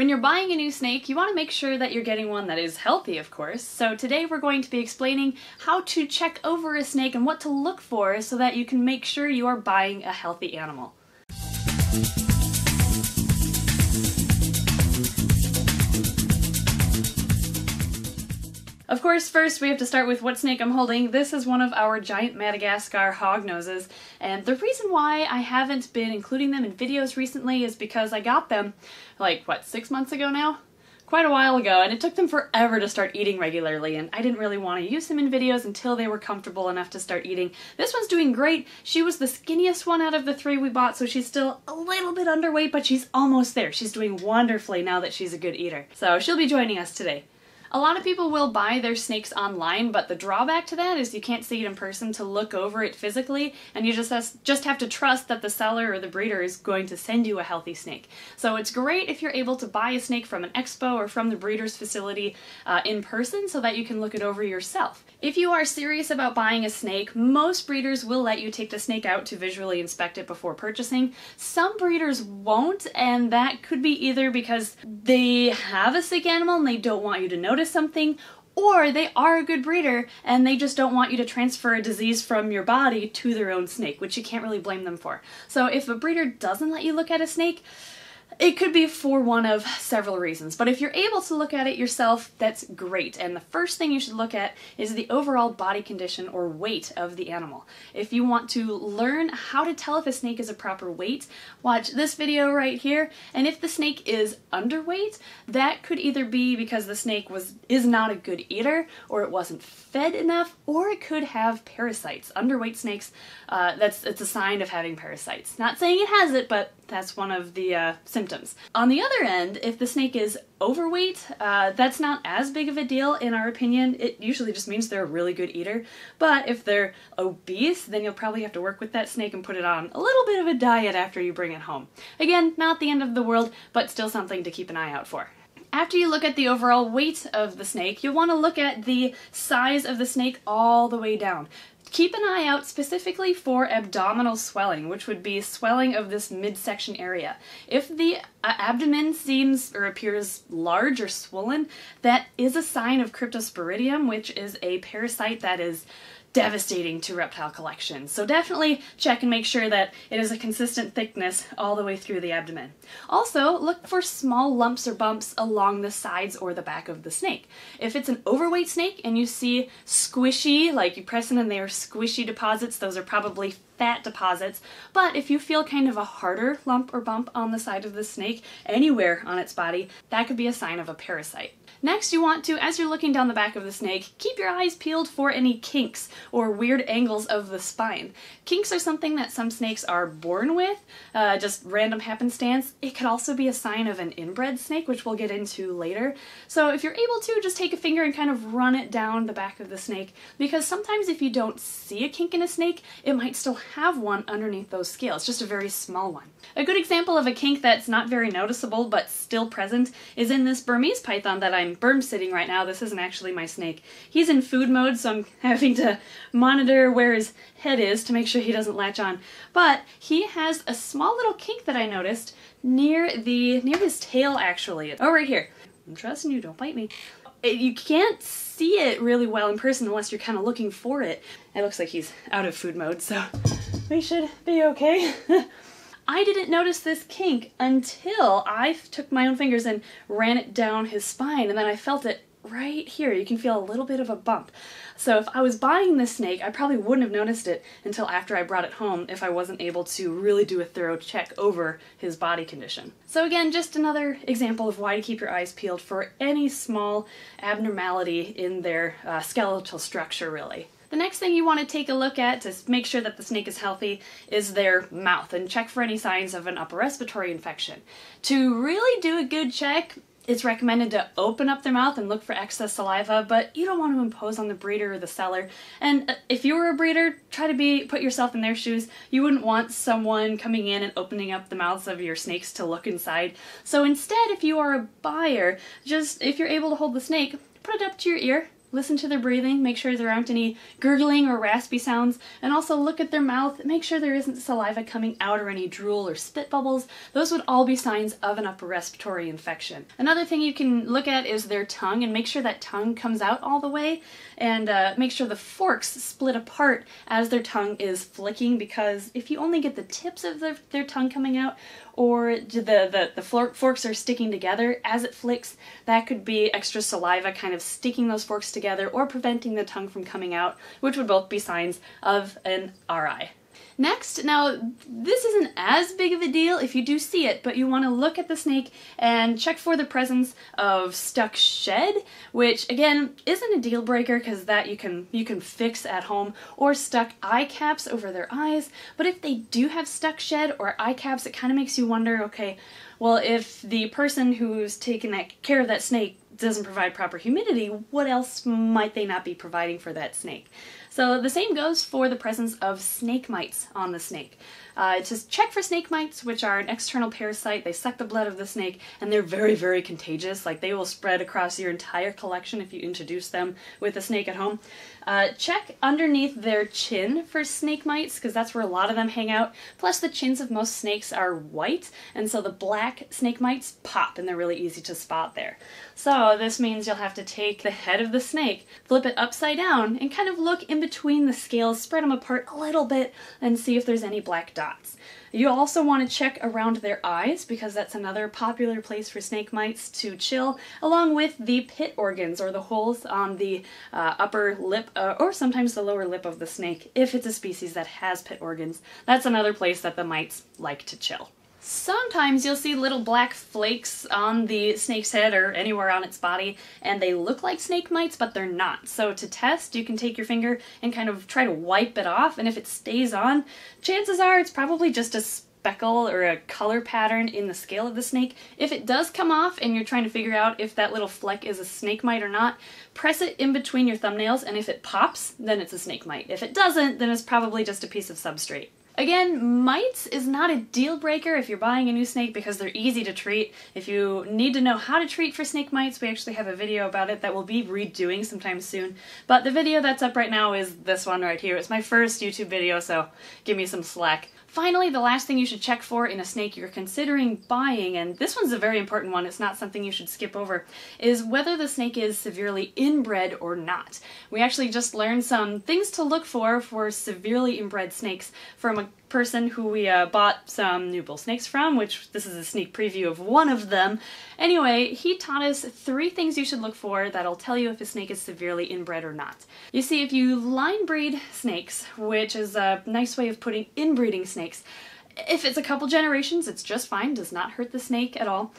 When you're buying a new snake, you want to make sure that you're getting one that is healthy, of course. So today we're going to be explaining how to check over a snake and what to look for so that you can make sure you are buying a healthy animal. Of course, first we have to start with what snake I'm holding. This is one of our giant Madagascar hognoses, and the reason why I haven't been including them in videos recently is because I got them, like, what, 6 months ago now? Quite a while ago, and it took them forever to start eating regularly, and I didn't really want to use them in videos until they were comfortable enough to start eating. This one's doing great. She was the skinniest one out of the 3 we bought, so she's still a little bit underweight, but she's almost there. She's doing wonderfully now that she's a good eater. So she'll be joining us today. A lot of people will buy their snakes online, but the drawback to that is you can't see it in person to look over it physically, and you just have to trust that the seller or the breeder is going to send you a healthy snake. So it's great if you're able to buy a snake from an expo or from the breeder's facility in person so that you can look it over yourself. If you are serious about buying a snake, most breeders will let you take the snake out to visually inspect it before purchasing. Some breeders won't, and that could be either because they have a sick animal and they don't want you to notice something, or they are a good breeder and they just don't want you to transfer a disease from your body to their own snake, which you can't really blame them for. So if a breeder doesn't let you look at a snake, it could be for one of several reasons, but if you're able to look at it yourself, that's great. And the first thing you should look at is the overall body condition or weight of the animal. If you want to learn how to tell if a snake is a proper weight, watch this video right here. And if the snake is underweight, that could either be because the snake is not a good eater, or it wasn't fed enough, or it could have parasites. Underweight snakes, it's a sign of having parasites. Not saying it has it, but that's one of the symptoms. On the other end, if the snake is overweight, that's not as big of a deal in our opinion. It usually just means they're a really good eater. But if they're obese, then you'll probably have to work with that snake and put it on a little bit of a diet after you bring it home. Again, not the end of the world, but still something to keep an eye out for. After you look at the overall weight of the snake, you'll want to look at the size of the snake all the way down. Keep an eye out specifically for abdominal swelling, which would be swelling of this midsection area. If the abdomen seems or appears large or swollen, that is a sign of Cryptosporidium, which is a parasite that is devastating to reptile collections. So definitely check and make sure that it is a consistent thickness all the way through the abdomen. Also, look for small lumps or bumps along the sides or the back of the snake. If it's an overweight snake and you see squishy, like you press in and they are squishy deposits, those are probably fat deposits. But if you feel kind of a harder lump or bump on the side of the snake, anywhere on its body, that could be a sign of a parasite. Next, you want to, as you're looking down the back of the snake, keep your eyes peeled for any kinks or weird angles of the spine. Kinks are something that some snakes are born with, just random happenstance. It could also be a sign of an inbred snake, which we'll get into later. So if you're able to, just take a finger and kind of run it down the back of the snake, because sometimes if you don't see a kink in a snake, it might still have one underneath those scales, just a very small one. A good example of a kink that's not very noticeable but still present is in this Burmese python that I'm berm sitting right now. This isn't actually my snake. He's in food mode, so I'm having to monitor where his head is to make sure he doesn't latch on. But he has a small little kink that I noticed near his tail, actually. Oh, right here. I'm trusting you, don't bite me. You can't see it really well in person unless you're kind of looking for it. It looks like he's out of food mode, so we should be okay. I didn't notice this kink until I took my own fingers and ran it down his spine, and then I felt it right here. You can feel a little bit of a bump. So if I was buying this snake, I probably wouldn't have noticed it until after I brought it home if I wasn't able to really do a thorough check over his body condition. So again, just another example of why to keep your eyes peeled for any small abnormality in their skeletal structure, really. The next thing you want to take a look at to make sure that the snake is healthy is their mouth, and check for any signs of an upper respiratory infection. To really do a good check, it's recommended to open up their mouth and look for excess saliva, but you don't want to impose on the breeder or the seller. And if you were a breeder, try to put yourself in their shoes. You wouldn't want someone coming in and opening up the mouths of your snakes to look inside. So instead, if you are a buyer, if you're able to hold the snake, put it up to your ear. Listen to their breathing, make sure there aren't any gurgling or raspy sounds, and also look at their mouth, make sure there isn't saliva coming out or any drool or spit bubbles. Those would all be signs of an upper respiratory infection. Another thing you can look at is their tongue, and make sure that tongue comes out all the way, and make sure the forks split apart as their tongue is flicking, because if you only get the tips of their tongue coming out, or the forks are sticking together as it flicks, that could be extra saliva kind of sticking those forks together or preventing the tongue from coming out, which would both be signs of an RI. Next, now this isn't as big of a deal if you do see it, but you want to look at the snake and check for the presence of stuck shed, which again isn't a deal breaker because that you can fix at home, or stuck eye caps over their eyes. But if they do have stuck shed or eye caps, it kind of makes you wonder, okay, well, if the person who's taking care of that snake doesn't provide proper humidity, what else might they not be providing for that snake? So the same goes for the presence of snake mites on the snake. Just check for snake mites, which are an external parasite. They suck the blood of the snake, and they're very, very contagious. Like, they will spread across your entire collection if you introduce them with a snake at home. Check underneath their chin for snake mites, because that's where a lot of them hang out. Plus, the chins of most snakes are white, and so the black snake mites pop, and they're really easy to spot there. So this means you'll have to take the head of the snake, flip it upside down, and kind of look in between the scales, spread them apart a little bit, and see if there's any black dots. You also want to check around their eyes, because that's another popular place for snake mites to chill, along with the pit organs, or the holes on the upper lip, or sometimes the lower lip of the snake, if it's a species that has pit organs. That's another place that the mites like to chill. Sometimes you'll see little black flakes on the snake's head or anywhere on its body, and they look like snake mites, but they're not. So to test, you can take your finger and kind of try to wipe it off, and if it stays on, chances are it's probably just a speckle or a color pattern in the scale of the snake. If it does come off and you're trying to figure out if that little fleck is a snake mite or not, press it in between your thumbnails, and if it pops, then it's a snake mite. If it doesn't, then it's probably just a piece of substrate. Again, mites is not a deal breaker if you're buying a new snake, because they're easy to treat. If you need to know how to treat for snake mites, we actually have a video about it that we'll be redoing sometime soon. But the video that's up right now is this one right here. It's my first YouTube video, so give me some slack. Finally, the last thing you should check for in a snake you're considering buying, and this one's a very important one, it's not something you should skip over, is whether the snake is severely inbred or not. We actually just learned some things to look for severely inbred snakes from a person who we bought some new bull snakes from, which this is a sneak preview of one of them. Anyway, he taught us 3 things you should look for that'll tell you if a snake is severely inbred or not. You see, if you line breed snakes, which is a nice way of putting inbreeding snakes, if it's a couple generations, it's just fine, does not hurt the snake at all.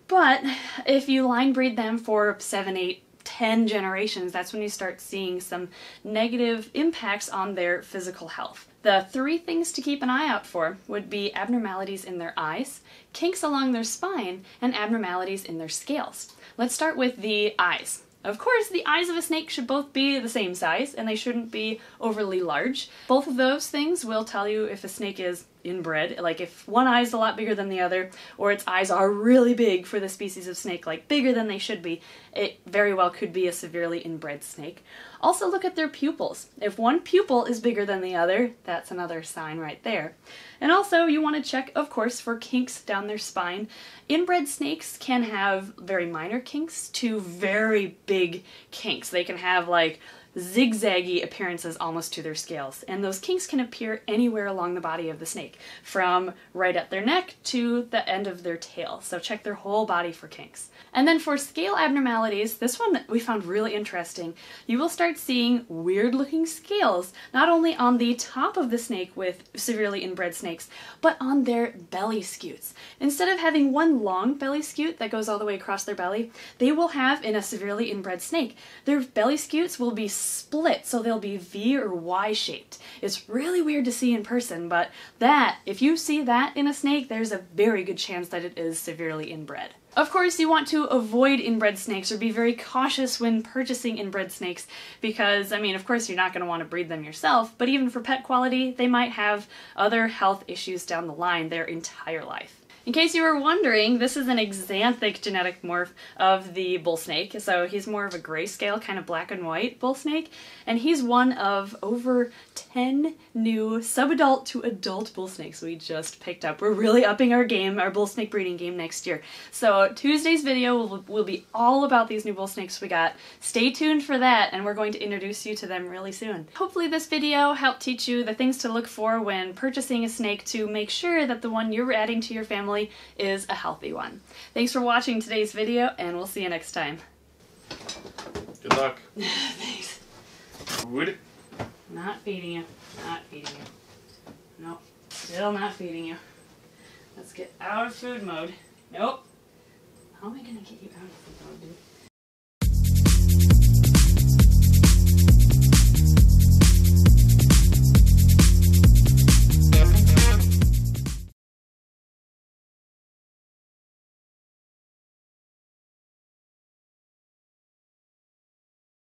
But if you line breed them for 7, 8, 10 generations, that's when you start seeing some negative impacts on their physical health. The 3 things to keep an eye out for would be abnormalities in their eyes, kinks along their spine, and abnormalities in their scales. Let's start with the eyes. Of course, the eyes of a snake should both be the same size, and they shouldn't be overly large. Both of those things will tell you if a snake is inbred, like if one eye is a lot bigger than the other, or its eyes are really big for the species of snake, like bigger than they should be, it very well could be a severely inbred snake. Also look at their pupils. If one pupil is bigger than the other, that's another sign right there. And also you want to check, of course, for kinks down their spine. Inbred snakes can have very minor kinks to very big kinks. They can have like zigzaggy appearances almost to their scales, and those kinks can appear anywhere along the body of the snake, from right at their neck to the end of their tail, so check their whole body for kinks. And then for scale abnormalities, this one we found really interesting. You will start seeing weird looking scales, not only on the top of the snake with severely inbred snakes, but on their belly scutes. Instead of having one long belly scute that goes all the way across their belly, they will have, in a severely inbred snake, their belly scutes will be split, so they'll be V or Y shaped. It's really weird to see in person, but if you see that in a snake, there's a very good chance that it is severely inbred. Of course, you want to avoid inbred snakes or be very cautious when purchasing inbred snakes because, I mean, of course you're not going to want to breed them yourself, but even for pet quality, they might have other health issues down the line their entire life. In case you were wondering, this is an axanthic genetic morph of the bull snake. So he's more of a grayscale, kind of black and white bull snake. And he's one of over 10 new subadult to adult bull snakes we just picked up. We're really upping our game, our bull snake breeding game next year. So Tuesday's video will be all about these new bull snakes we got. Stay tuned for that, and we're going to introduce you to them really soon. Hopefully this video helped teach you the things to look for when purchasing a snake to make sure that the one you're adding to your family is a healthy one. Thanks for watching today's video, and we'll see you next time. Good luck. Thanks. Food? Not feeding you. Not feeding you. Nope. Still not feeding you. Let's get out of food mode. Nope. How am I gonna get you out of food mode, dude?